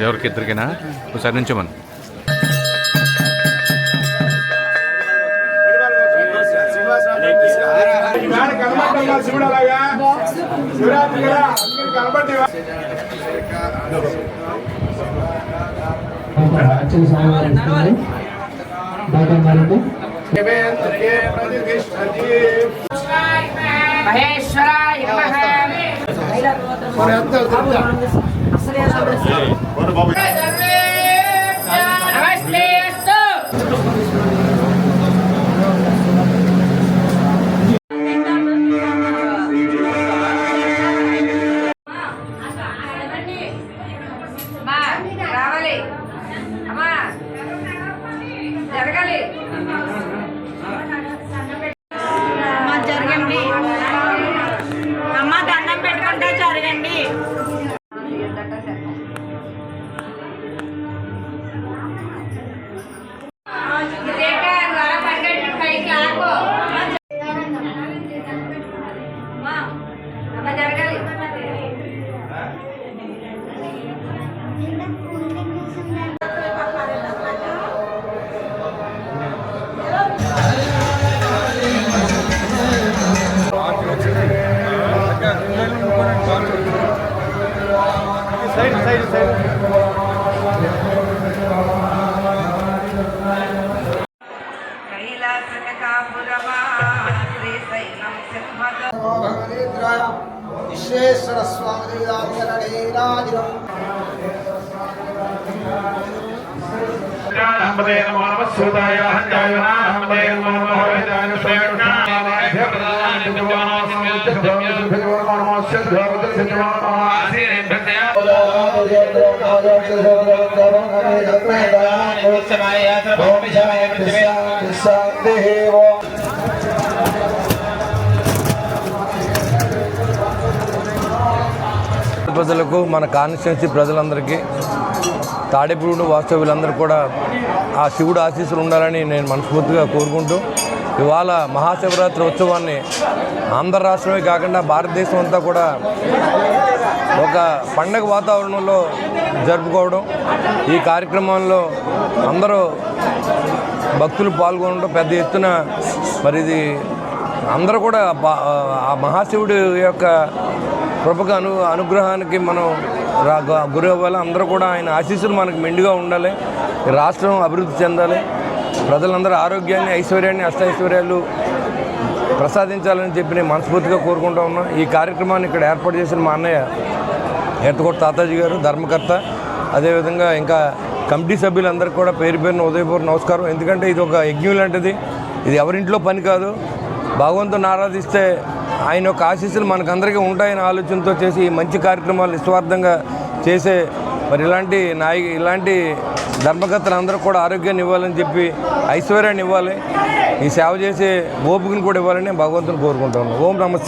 ఎవరికి ఇద్దరికైనా ఒకసారి నుంచోమని. రావాలి అమ్మా జరగాలి జరగండి అమ్మ దండం పెట్టుకుంటే జరగండి. అమ్మ జరగాలి విశ్వేశ్వర స్వామి ప్రజలకు మన కాన్స్టిట్యున్సీ ప్రజలందరికీ తాడేపూడి వాస్తవ్యులందరూ కూడా ఆ శివుడు ఆశీస్సులు ఉండాలని నేను మనస్ఫూర్తిగా కోరుకుంటూ ఇవాళ మహాశివరాత్రి ఉత్సవాన్ని ఆంధ్ర రాష్ట్రమే కాకుండా భారతదేశం అంతా కూడా ఒక పండగ వాతావరణంలో జరుపుకోవడం, ఈ కార్యక్రమంలో అందరూ భక్తులు పాల్గొనడం పెద్ద ఎత్తున మరి ఇది అందరూ కూడా ఆ మహాశివుడి యొక్క కృపకు అనుగ్రహానికి మనం గురి అవ్వాలి. అందరూ కూడా ఆయన ఆశీస్సులు మనకు మెండుగా ఉండాలి, రాష్ట్రం అభివృద్ధి చెందాలి, ప్రజలందరూ ఆరోగ్యాన్ని ఐశ్వర్యాన్ని అష్టైశ్వర్యాలు ప్రసాదించాలని చెప్పి నేను మనస్ఫూర్తిగా కోరుకుంటూ ఉన్నాను. ఈ కార్యక్రమాన్ని ఇక్కడ ఏర్పాటు చేసిన మా అన్నయ్య ఎర్తకోట తాతాజీ గారు ధర్మకర్త, అదేవిధంగా ఇంకా కమిటీ సభ్యులందరికీ కూడా పేరు పేరున ఉదయపూర్వ నమస్కారం. ఎందుకంటే ఇది ఒక యజ్ఞం లాంటిది, ఇది ఎవరింట్లో పని కాదు. భగవంతుని ఆరాధిస్తే ఆయన యొక్క ఆశీస్సులు మనకందరికీ ఉంటాయని ఆలోచనతో చేసి ఈ మంచి కార్యక్రమాలు నిస్వార్థంగా చేసే మరి ఇలాంటి ధర్మకర్తలు అందరూ కూడా ఆరోగ్యాన్ని ఇవ్వాలని చెప్పి ఐశ్వర్యాన్ని ఇవ్వాలి, ఈ సేవ చేసే ఓపికను కూడా ఇవ్వాలని భగవంతుని కోరుకుంటాను. ఓం నమస్తే.